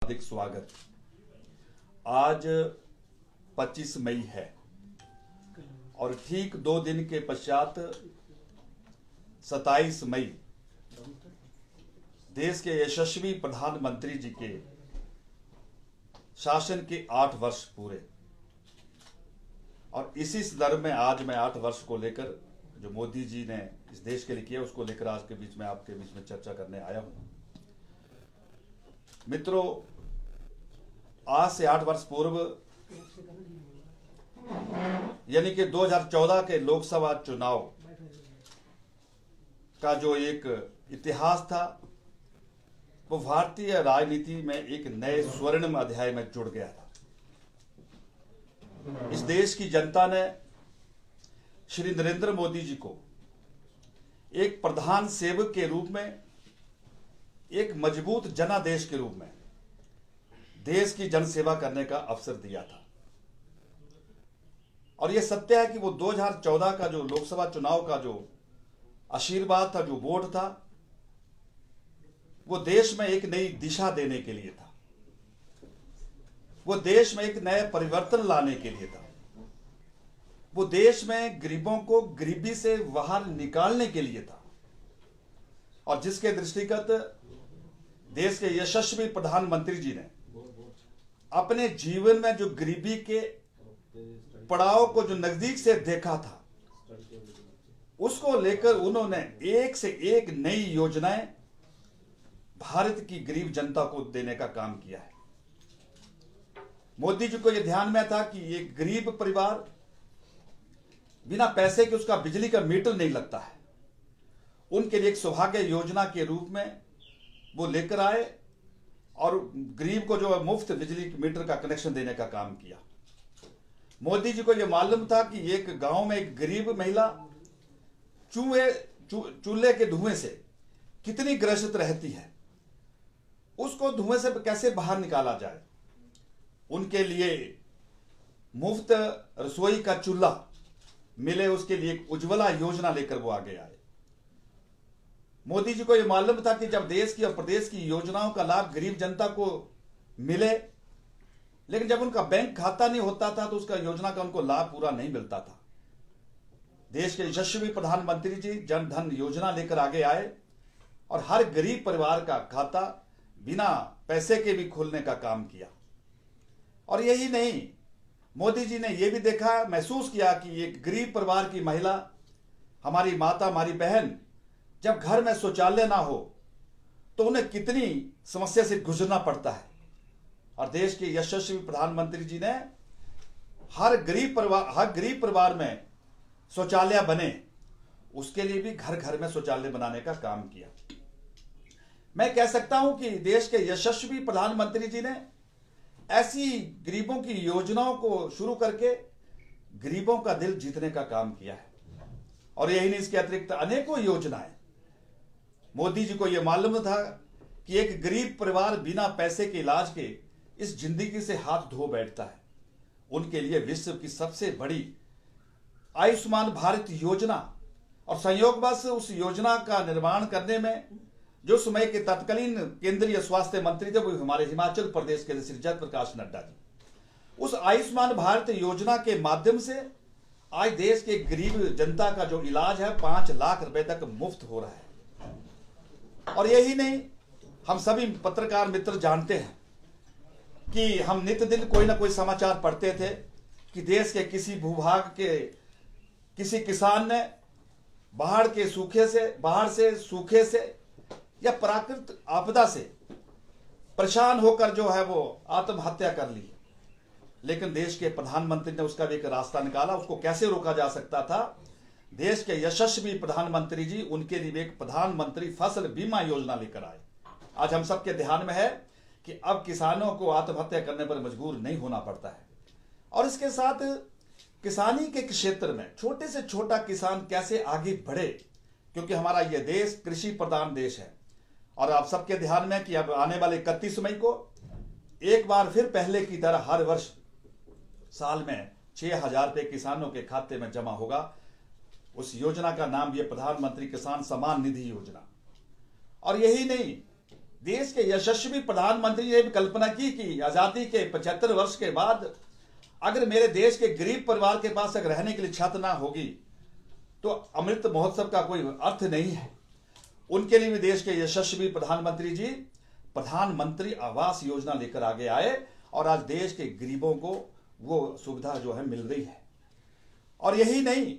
हार्दिक स्वागत। आज 25 मई है और ठीक 2 दिन के पश्चात 27 मई देश के यशस्वी प्रधानमंत्री जी के शासन के 8 वर्ष पूरे। और इसी संदर्भ में आज मैं 8 वर्ष को लेकर जो मोदी जी ने इस देश के लिए किया उसको लेकर आज के बीच में आपके बीच में चर्चा करने आया हूं। मित्रों, आज से 8 वर्ष पूर्व यानी कि 2014 के लोकसभा चुनाव का जो एक इतिहास था वो भारतीय राजनीति में एक नए स्वर्णिम अध्याय में जुड़ गया था। इस देश की जनता ने श्री नरेंद्र मोदी जी को एक प्रधान सेवक के रूप में, एक मजबूत जनादेश के रूप में देश की जनसेवा करने का अवसर दिया था। और यह सत्य है कि वो 2014 का जो लोकसभा चुनाव का जो आशीर्वाद था, जो वोट था, वो देश में एक नई दिशा देने के लिए था, वो देश में एक नए परिवर्तन लाने के लिए था, वो देश में गरीबों को गरीबी से बाहर निकालने के लिए था। और जिसके दृष्टिगत देश के यशस्वी प्रधानमंत्री जी ने अपने जीवन में जो गरीबी के पड़ाव को जो नजदीक से देखा था, उसको लेकर उन्होंने एक से एक नई योजनाएं भारत की गरीब जनता को देने का काम किया है। मोदी जी को यह ध्यान में था कि एक गरीब परिवार बिना पैसे के उसका बिजली का मीटर नहीं लगता है, उनके लिए एक सौभाग्य योजना के रूप में वो लेकर आए और गरीब को जो मुफ्त बिजली मीटर का कनेक्शन देने का काम किया। मोदी जी को यह मालूम था कि एक गांव में एक गरीब महिला चूल्हे के धुएं से कितनी ग्रसित रहती है, उसको धुएं से कैसे बाहर निकाला जाए। उनके लिए मुफ्त रसोई का चूल्हा मिले, उसके लिए एक उज्ज्वला योजना लेकर वो आगे आए। मोदी जी को यह मालूम था कि जब देश की और प्रदेश की योजनाओं का लाभ गरीब जनता को मिले, लेकिन जब उनका बैंक खाता नहीं होता था तो उसका योजना का उनको लाभ पूरा नहीं मिलता था। देश के यशस्वी प्रधानमंत्री जी जन धन योजना लेकर आगे आए और हर गरीब परिवार का खाता बिना पैसे के भी खोलने का काम किया। और यही नहीं, मोदी जी ने यह भी देखा, महसूस किया कि एक गरीब परिवार की महिला, हमारी माता, हमारी बहन, जब घर में शौचालय ना हो तो उन्हें कितनी समस्या से गुजरना पड़ता है। और देश के यशस्वी प्रधानमंत्री जी ने हर गरीब परिवार में शौचालय बने, उसके लिए भी घर घर में शौचालय बनाने का काम किया। मैं कह सकता हूं कि देश के यशस्वी प्रधानमंत्री जी ने ऐसी गरीबों की योजनाओं को शुरू करके गरीबों का दिल जीतने का काम किया है। और यही नहीं, इसके अतिरिक्त अनेकों योजनाएं। मोदी जी को यह मालूम था कि एक गरीब परिवार बिना पैसे के इलाज के इस जिंदगी से हाथ धो बैठता है। उनके लिए विश्व की सबसे बड़ी आयुष्मान भारत योजना और संयोगवश उस योजना का निर्माण करने में जो समय के तत्कालीन केंद्रीय स्वास्थ्य मंत्री थे वो हमारे हिमाचल प्रदेश के श्री जयप्रकाश नड्डा जी, उस आयुष्मान भारत योजना के माध्यम से आज देश के गरीब जनता का जो इलाज है 5 लाख रुपए तक मुफ्त हो रहा है। और यही नहीं, हम सभी पत्रकार मित्र जानते हैं कि हम नित्य दिन कोई ना कोई समाचार पढ़ते थे कि देश के किसी भूभाग के किसी किसान ने बाढ़ से सूखे से या प्राकृतिक आपदा से परेशान होकर जो है वो आत्महत्या कर ली। लेकिन देश के प्रधानमंत्री ने उसका भी एक रास्ता निकाला, उसको कैसे रोका जा सकता था। देश के यशस्वी प्रधानमंत्री जी उनके लिए एक प्रधानमंत्री फसल बीमा योजना लेकर आए। आज हम सबके ध्यान में है कि अब किसानों को आत्महत्या करने पर मजबूर नहीं होना पड़ता है। और इसके साथ किसानी के क्षेत्र में छोटे से छोटा किसान कैसे आगे बढ़े, क्योंकि हमारा यह देश कृषि प्रधान देश है। और आप सबके ध्यान में कि अब आने वाले 31 मई को एक बार फिर पहले की तरह हर वर्ष साल में 6,000 रुपए किसानों के खाते में जमा होगा। उस योजना का नाम यह प्रधानमंत्री किसान सम्मान निधि योजना। और यही नहीं, देश के यशस्वी प्रधानमंत्री ने भी कल्पना की कि आजादी के 75 वर्ष के बाद अगर मेरे देश के गरीब परिवार के पास अगर रहने के लिए छत ना होगी तो अमृत महोत्सव का कोई अर्थ नहीं है। उनके लिए भी देश के यशस्वी प्रधानमंत्री जी प्रधानमंत्री आवास योजना लेकर आगे आए और आज देश के गरीबों को वो सुविधा जो है मिल रही है। और यही नहीं,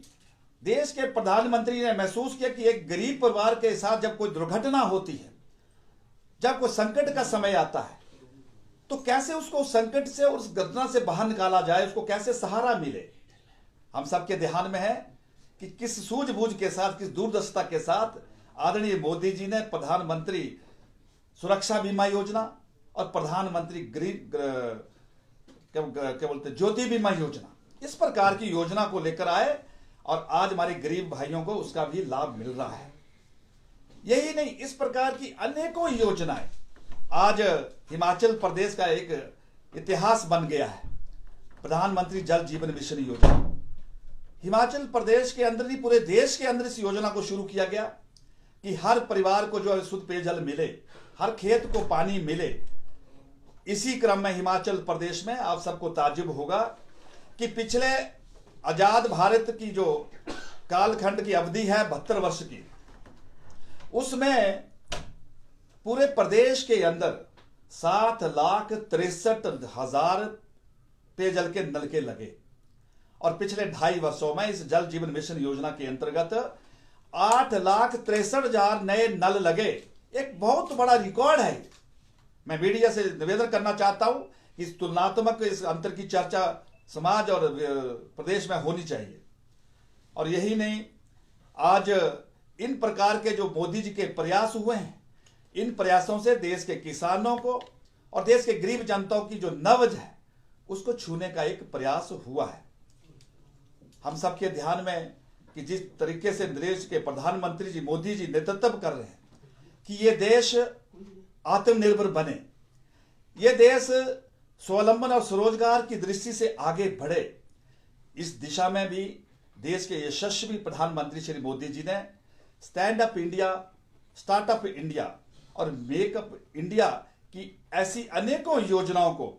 देश के प्रधानमंत्री ने महसूस किया कि एक गरीब परिवार के साथ जब कोई दुर्घटना होती है, जब कोई संकट का समय आता है, तो कैसे उसको संकट से और उस घटना से बाहर निकाला जाए, उसको कैसे सहारा मिले। हम सबके ध्यान में है कि किस सूझबूझ के साथ, किस दूरदर्शिता के साथ आदरणीय मोदी जी ने प्रधानमंत्री सुरक्षा बीमा योजना और प्रधानमंत्री गरीब क्या बोलते ज्योति बीमा योजना, इस प्रकार की योजना को लेकर आए और आज हमारे गरीब भाइयों को उसका भी लाभ मिल रहा है। यही नहीं, इस प्रकार की अनेकों योजनाएं आज हिमाचल प्रदेश का एक इतिहास बन गया है। प्रधानमंत्री जल जीवन मिशन योजना हिमाचल प्रदेश के अंदर नहीं, पूरे देश के अंदर इस योजना को शुरू किया गया कि हर परिवार को जो है शुद्ध पेयजल मिले, हर खेत को पानी मिले। इसी क्रम में हिमाचल प्रदेश में आप सबको ताज्जुब होगा कि पिछले आजाद भारत की जो कालखंड की अवधि है 72 वर्ष की, उसमें पूरे प्रदेश के अंदर 7,63,000 पेयजल के नलके लगे और पिछले 2.5 वर्षों में इस जल जीवन मिशन योजना के अंतर्गत 8,63,000 नए नल लगे। एक बहुत बड़ा रिकॉर्ड है। मैं मीडिया से निवेदन करना चाहता हूं कि इस तुलनात्मक इस अंतर की चर्चा समाज और प्रदेश में होनी चाहिए। और यही नहीं, आज इन प्रकार के जो मोदी जी के प्रयास हुए हैं, इन प्रयासों से देश के किसानों को और देश के गरीब जनताओं की जो नब्ज है उसको छूने का एक प्रयास हुआ है। हम सबके ध्यान में कि जिस तरीके से देश के प्रधानमंत्री जी मोदी जी नेतृत्व कर रहे हैं कि ये देश आत्मनिर्भर बने, ये देश स्वावलंबन और स्वरोजगार की दृष्टि से आगे बढ़े, इस दिशा में भी देश के यशस्वी प्रधानमंत्री श्री मोदी जी ने stand up India, startup India और मेकअप इंडिया की ऐसी अनेकों योजनाओं को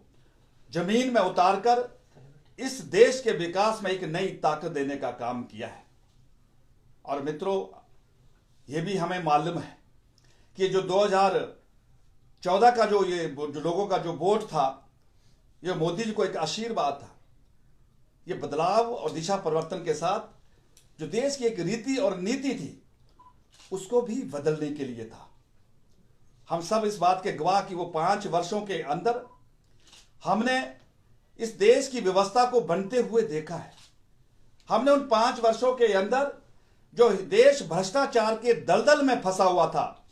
जमीन में उतारकर इस देश के विकास में एक नई ताकत देने का काम किया है। और मित्रों, यह भी हमें मालूम है कि जो 2014 का जो लोगों का जो वोट था, यह मोदी जी को एक आशीर्वाद था। यह बदलाव और दिशा परिवर्तन के साथ जो देश की एक रीति और नीति थी उसको भी बदलने के लिए था। हम सब इस बात के गवाह कि वो 5 वर्षों के अंदर हमने इस देश की व्यवस्था को बनते हुए देखा है। हमने उन 5 वर्षों के अंदर जो देश भ्रष्टाचार के दलदल में फंसा हुआ था,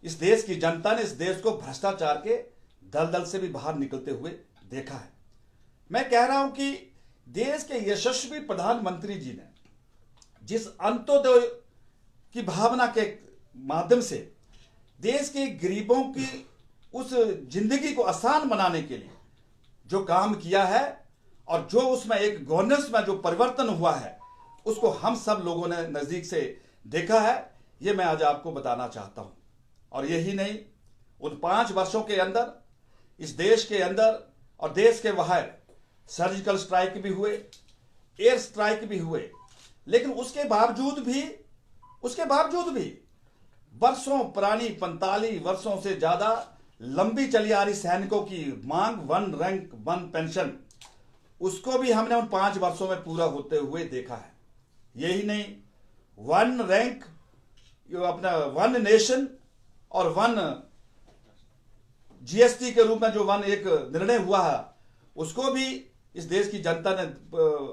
इस देश की जनता ने इस देश को भ्रष्टाचार के दलदल से भी बाहर निकलते हुए देखा है। मैं कह रहा हूं कि देश के यशस्वी प्रधानमंत्री जी ने जिस अंत्योदय की भावना के माध्यम से देश के गरीबों की उस जिंदगी को आसान बनाने के लिए जो काम किया है और जो उसमें एक गवर्नेंस में जो परिवर्तन हुआ है, उसको हम सब लोगों ने नजदीक से देखा है। ये मैं आज आपको बताना चाहता हूं। और यही नहीं, उन 5 वर्षों के अंदर इस देश के अंदर और देश के बाहर सर्जिकल स्ट्राइक भी हुए, एयर स्ट्राइक भी हुए, लेकिन उसके बावजूद भी वर्षों पुरानी 45 वर्षों से ज्यादा लंबी चली आ रही सैनिकों की मांग 1 रैंक 1 पेंशन, उसको भी हमने उन 5 वर्षों में पूरा होते हुए देखा है। यही नहीं, 1 रैंक अपना 1 नेशन और 1 जीएसटी के रूप में जो 1 एक निर्णय हुआ है, उसको भी इस देश की जनता ने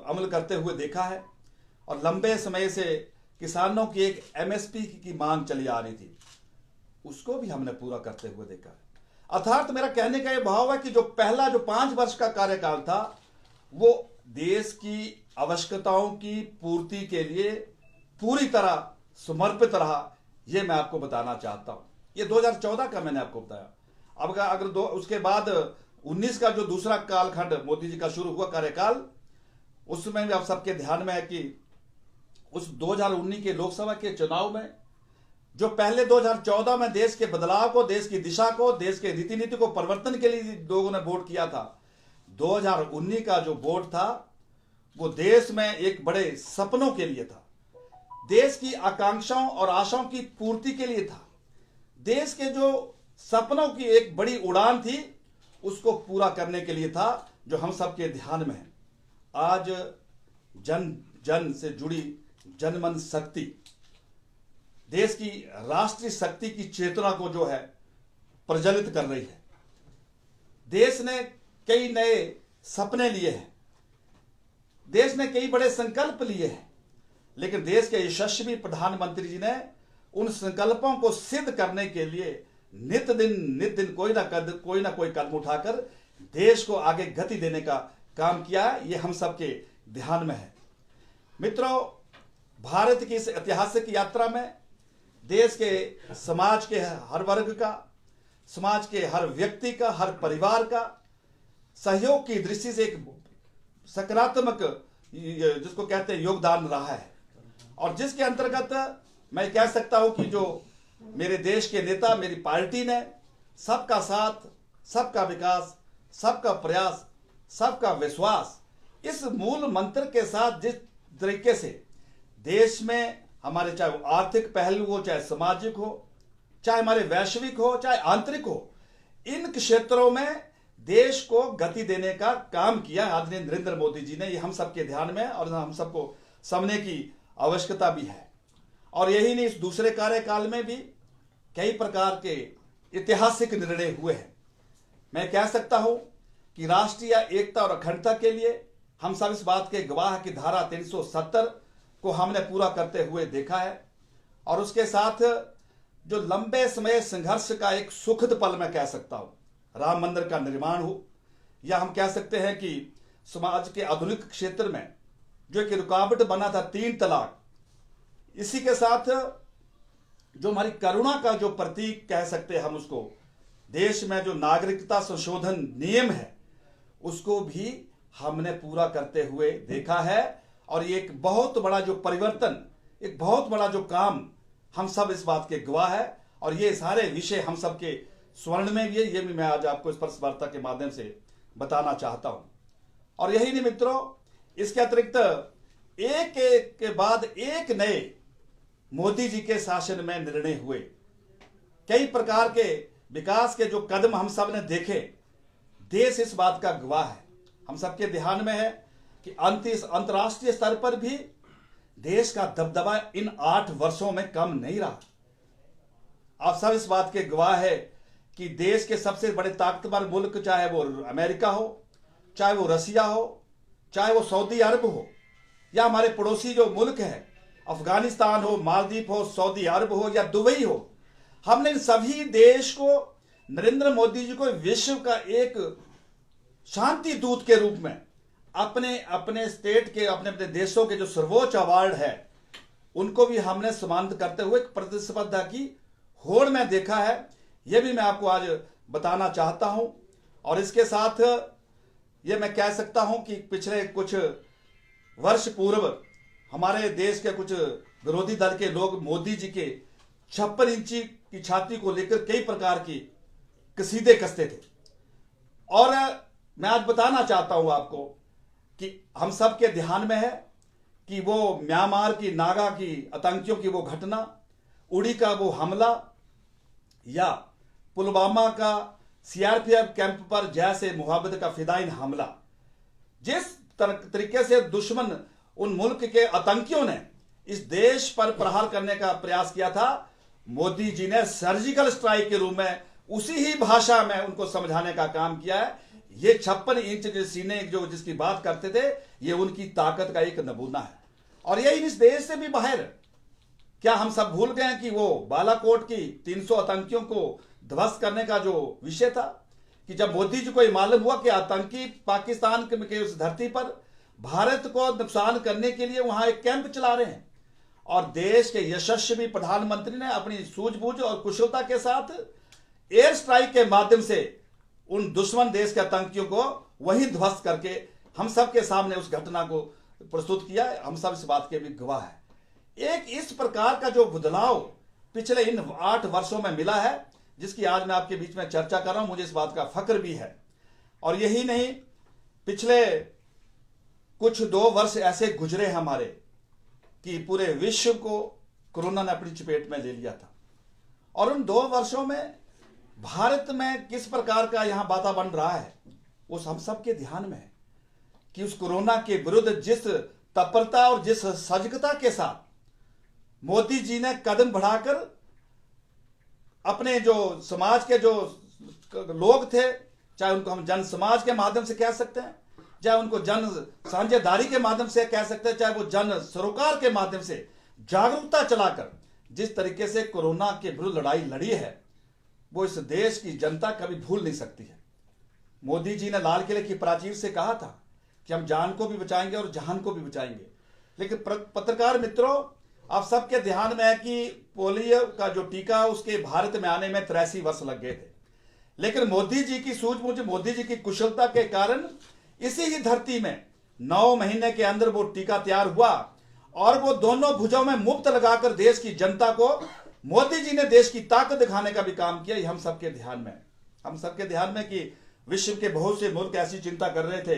अमल करते हुए देखा है। और लंबे समय से किसानों की एक एमएसपी की मांग चली आ रही थी, उसको भी हमने पूरा करते हुए देखा है। अर्थात मेरा कहने का यह भाव है कि जो पहला जो 5 वर्ष का कार्यकाल था वो देश की आवश्यकताओं की पूर्ति के लिए पूरी तरह समर्पित रहा। यह मैं आपको बताना चाहता हूं। ये 2014 का मैंने आपको बताया। अब अगर उसके बाद 19 का जो दूसरा कालखंड मोदी जी का शुरू हुआ कार्यकाल, उसमें भी आप सबके ध्यान में है कि उस 2019 के लोकसभा के चुनाव में जो पहले 2014 में देश के बदलाव को, देश की दिशा को, देश के रीति नीति को परिवर्तन के लिए लोगों ने वोट किया था, 2019 का जो वोट था वो देश में एक बड़े सपनों के लिए था, देश की आकांक्षाओं और आशाओं की पूर्ति के लिए था, देश के जो सपनों की एक बड़ी उड़ान थी उसको पूरा करने के लिए था, जो हम सबके ध्यान में है। आज जन जन से जुड़ी जनमन शक्ति देश की राष्ट्रीय शक्ति की चेतना को जो है प्रज्वलित कर रही है। देश ने कई नए सपने लिए हैं, देश ने कई बड़े संकल्प लिए हैं, लेकिन देश के यशस्वी प्रधानमंत्री जी ने उन संकल्पों को सिद्ध करने के लिए नित दिन कोई ना कोई कदम उठाकर देश को आगे गति देने का काम किया है। ये हम सबके ध्यान में है। मित्रों, भारत की इस ऐतिहासिक यात्रा में देश के समाज के हर वर्ग का, समाज के हर व्यक्ति का, हर परिवार का सहयोग की दृष्टि से एक सकारात्मक, जिसको कहते हैं, योगदान रहा है, और जिसके अंतर्गत मैं कह सकता हूं कि जो मेरे देश के नेता, मेरी पार्टी ने सबका साथ, सबका विकास, सबका प्रयास, सबका विश्वास, इस मूल मंत्र के साथ जिस तरीके से देश में हमारे, चाहे वो आर्थिक पहलू हो, चाहे सामाजिक हो, चाहे हमारे वैश्विक हो, चाहे आंतरिक हो, इन क्षेत्रों में देश को गति देने का काम किया आदरणीय नरेंद्र मोदी जी ने। ये हम सबके ध्यान में और हम सबको समझने की आवश्यकता भी है। और यही नहीं, इस दूसरे कार्यकाल में भी कई प्रकार के ऐतिहासिक निर्णय हुए हैं। मैं कह सकता हूं कि राष्ट्रीय एकता और अखंडता के लिए हम सब इस बात के गवाह की धारा 370 को हमने पूरा करते हुए देखा है, और उसके साथ जो लंबे समय संघर्ष का एक सुखद पल मैं कह सकता हूं, राम मंदिर का निर्माण हो, या हम कह सकते हैं कि समाज के आधुनिक क्षेत्र में जो एक रुकावट बना था 3 तलाक, इसी के साथ जो हमारी करुणा का जो प्रतीक कह सकते हैं हम उसको, देश में जो नागरिकता संशोधन नियम है उसको भी हमने पूरा करते हुए देखा है। और ये एक बहुत बड़ा जो परिवर्तन, एक बहुत बड़ा जो काम, हम सब इस बात के गवाह है। और ये सारे विषय हम सब के स्वर्ण में भी है, ये भी मैं आज आपको इस स्पर्श वार्ता के माध्यम से बताना चाहता हूं। और यही नहीं मित्रों, इसके अतिरिक्त एक एक के बाद एक नए मोदी जी के शासन में निर्णय हुए, कई प्रकार के विकास के जो कदम हम सब ने देखे, देश इस बात का गवाह है। हम सबके ध्यान में है कि अंतर्राष्ट्रीय स्तर पर भी देश का दबदबा इन 8 वर्षों में कम नहीं रहा। आप सब इस बात के गवाह है कि देश के सबसे बड़े ताकतवर मुल्क, चाहे वो अमेरिका हो, चाहे वो रसिया हो, चाहे वो सऊदी अरब हो, या हमारे पड़ोसी जो मुल्क है अफगानिस्तान हो, मालदीव हो, सऊदी अरब हो या दुबई हो, हमने इन सभी देश को नरेंद्र मोदी जी को विश्व का एक शांति दूत के रूप में अपने अपने स्टेट के, अपने अपने देशों के जो सर्वोच्च अवार्ड है उनको भी हमने सम्मानित करते हुए एक प्रतिस्पर्धा की होड़ में देखा है। यह भी मैं आपको आज बताना चाहता हूं। और इसके साथ ये मैं कह सकता हूं कि पिछले कुछ वर्ष पूर्व हमारे देश के कुछ विरोधी दल के लोग मोदी जी के 56 इंची की छाती को लेकर कई प्रकार की कसीदे कसते थे। और मैं आज बताना चाहता हूं आपको कि हम सब के ध्यान में है कि वो म्यांमार की नागा की आतंकियों की वो घटना, उड़ी का वो हमला, या पुलवामा का सीआरपीएफ कैंप पर जैसे मोहब्बत का फिदाइन हमला, जिस तरीके से दुश्मन उन मुल्क के आतंकियों ने इस देश पर प्रहार करने का प्रयास किया था, मोदी जी ने सर्जिकल स्ट्राइक के रूप में उसी ही भाषा में उनको समझाने का काम किया है। ये 56 इंच के सीने जो जिसकी बात करते थे, ये उनकी ताकत का एक नमूना है। और यही इस देश से भी बाहर, क्या हम सब भूल गए कि वो बालाकोट की 300 आतंकियों को ध्वस्त करने का जो विषय था, कि जब मोदी जी को यह मालूम हुआ कि आतंकी पाकिस्तान के उस धरती पर भारत को नुकसान करने के लिए वहां एक कैंप चला रहे हैं, और देश के यशस्वी प्रधानमंत्री ने अपनी सूझबूझ और कुशलता के साथ एयर स्ट्राइक के माध्यम से उन दुश्मन देश के आतंकियों को वहीं ध्वस्त करके हम सब के सामने उस घटना को प्रस्तुत किया। हम सब इस बात के भी गवाह है। एक इस प्रकार का जो बदलाव पिछले इन 8 वर्षों में मिला है, जिसकी आज मैं आपके बीच में चर्चा कर रहा हूं। मुझे इस बात का फक्र भी है। और यही नहीं, पिछले कुछ 2 वर्ष ऐसे गुजरे हमारे कि पूरे विश्व को कोरोना ने अपनी चपेट में ले लिया था। और उन 2 वर्षों में भारत में किस प्रकार का यहां वातावरण रहा है, वो हम सबके ध्यान में है कि उस कोरोना के विरुद्ध जिस तत्परता और जिस सजगता के साथ मोदी जी ने कदम बढ़ाकर अपने जो समाज के जो लोग थे, चाहे उनको हम जन समाज के माध्यम से कह सकते हैं, चाहे उनको जन साझेदारी के माध्यम से कह सकते हैं, चाहे वो जन सरोकार के माध्यम से जागरूकता चलाकर जिस तरीके से कोरोना के विरुद्ध लड़ाई लड़ी है, वो इस देश की जनता कभी भूल नहीं सकती है। मोदी जी ने लाल किले की प्राचीर से कहा था कि हम जान को भी बचाएंगे और जहान को भी बचाएंगे। लेकिन पत्रकार मित्रों, आप सबके ध्यान में है कि पोलियो का जो टीका उसके भारत में आने में 83 वर्ष लग गए थे। लेकिन मोदी जी की सूझबूझ, मोदी जी की कुशलता के कारण इसी ही धरती में 9 महीने के अंदर वो टीका तैयार हुआ और वो दोनों भुजाओं में मुफ्त लगाकर देश की जनता को मोदी जी ने देश की ताकत दिखाने का भी काम किया। हम सबके ध्यान में, हम सबके ध्यान में कि विश्व के बहुत से मुल्क ऐसी चिंता कर रहे थे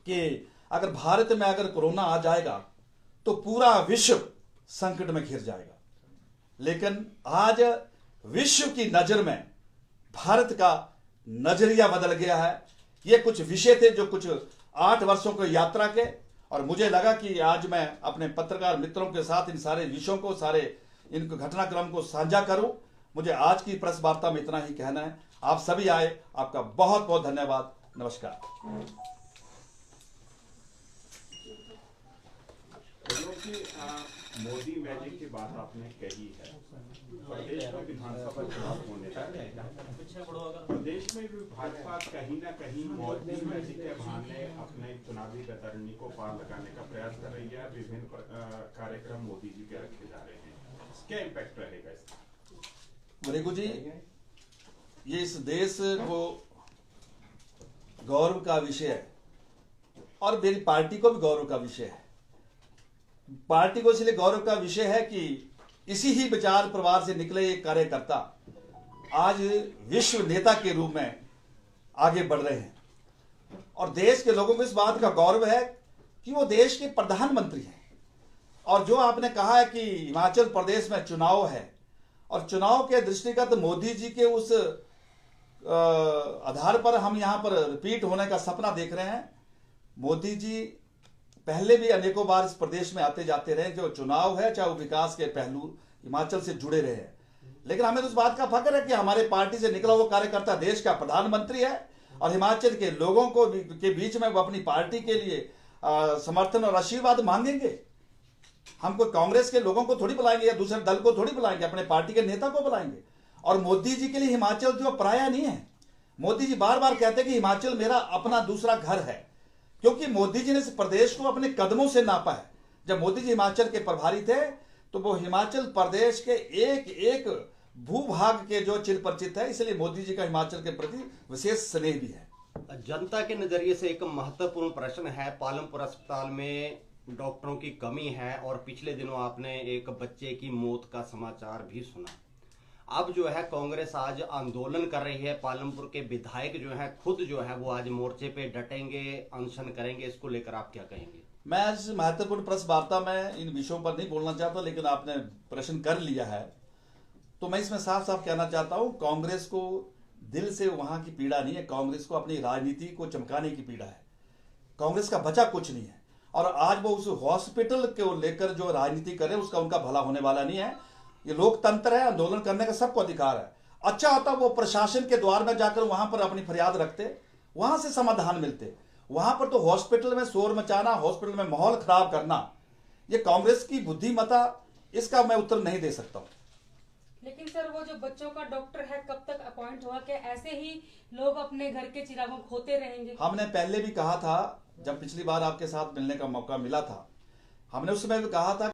कि अगर भारत में अगर कोरोना आ जाएगा तो पूरा विश्व संकट में घिर जाएगा। लेकिन आज विश्व की नजर में भारत का नजरिया बदल गया है। ये कुछ विषय थे जो कुछ 8 वर्षों की यात्रा के, और मुझे लगा कि आज मैं अपने पत्रकार मित्रों के साथ इन सारे विषयों को, सारे इन घटनाक्रम को साझा करूं। मुझे आज की प्रेस वार्ता में इतना ही कहना है। आप सभी आए, आपका बहुत बहुत धन्यवाद। नमस्कार। मोदी मैजिक की बात आपने कही है। प्रदेश में विधानसभा चुनाव होने जा रहे हैं। प्रदेश में भी भाजपा कहीं ना कहीं मोदी मैजिक के बहाने अपने चुनावी गतरनी को पार लगाने का प्रयास कर रही है। विभिन्न कार्यक्रम मोदी जी के रखे जा रहे हैं। क्या इम्पैक्ट रहेगा इसका? रिगु जी, ये इस देश को गौरव का विषय है और मेरी पार्टी को भी गौरव का विषय है। पार्टी को इसलिए गौरव का विषय है कि इसी ही विचार परिवार से निकले एक कार्यकर्ता आज विश्व नेता के रूप में आगे बढ़ रहे हैं और देश के लोगों को इस बात का गौरव है कि वो देश के प्रधानमंत्री हैं। और जो आपने कहा है कि हिमाचल प्रदेश में चुनाव है और चुनाव के दृष्टिगत मोदी जी के उस आधार पर हम यहां पर रिपीट होने का सपना देख रहे हैं। मोदी जी पहले भी अनेकों बार इस प्रदेश में आते जाते रहे, जो चुनाव है चाहे वो विकास के पहलू हिमाचल से जुड़े रहे हैं। लेकिन हमें तो इस बात का फक्र है कि हमारे पार्टी से निकला वो कार्यकर्ता देश का प्रधानमंत्री है और हिमाचल के लोगों को के बीच में वो अपनी पार्टी के लिए समर्थन और आशीर्वाद मांगेंगे। हम कोई कांग्रेस के लोगों को थोड़ी बुलाएंगे या दूसरे दल को थोड़ी बुलाएंगे, अपने पार्टी के नेता को बुलाएंगे। और मोदी जी के लिए हिमाचल जो पराया नहीं है। मोदी जी बार बार कहते हैं कि हिमाचल मेरा अपना दूसरा घर है, क्योंकि मोदी जी ने इस प्रदेश को अपने कदमों से नापा है। जब मोदी जी हिमाचल के प्रभारी थे तो वो हिमाचल प्रदेश के एक एक भूभाग के जो चिर परिचित है, इसलिए मोदी जी का हिमाचल के प्रति विशेष स्नेह भी है। जनता के नजरिए से एक महत्वपूर्ण प्रश्न है, पालमपुर अस्पताल में डॉक्टरों की कमी है और पिछले दिनों आपने एक बच्चे की मौत का समाचार भी सुना। अब जो है कांग्रेस आज आंदोलन कर रही है, पालमपुर के विधायक जो है खुद जो है वो आज मोर्चे पे डटेंगे, अनशन करेंगे। इसको लेकर आप क्या कहेंगे? मैं इस महत्वपूर्ण प्रेस वार्ता में इन विषयों पर नहीं बोलना चाहता, लेकिन आपने प्रश्न कर लिया है तो मैं इसमें साफ साफ कहना चाहता हूं, कांग्रेस को दिल से वहां की पीड़ा नहीं है, कांग्रेस को अपनी राजनीति को चमकाने की पीड़ा है। कांग्रेस का बचा कुछ नहीं है और आज वो उस हॉस्पिटल को लेकर जो राजनीति करे उसका उनका भला होने वाला नहीं है। ये लोकतंत्र है, आंदोलन करने का सबको अधिकार है। अच्छा होता वो प्रशासन के द्वार में जाकर वहां पर अपनी फरियाद रखते, वहां से समाधान मिलते। वहां पर तो हॉस्पिटल में शोर मचाना, हॉस्पिटल में माहौल खराब करना, ये कांग्रेस की बुद्धिमत्ता, इसका मैं उत्तर नहीं दे सकता हूं। लेकिन सर, वो जो बच्चों का डॉक्टर है कब तक अपॉइंट होगा? क्या ऐसे ही लोग अपने घर के चिरागों खोते रहेंगे? हमने पहले भी कहा था, जब पिछली बार आपके साथ मिलने का मौका मिला था, हमने उस समय भी कहा था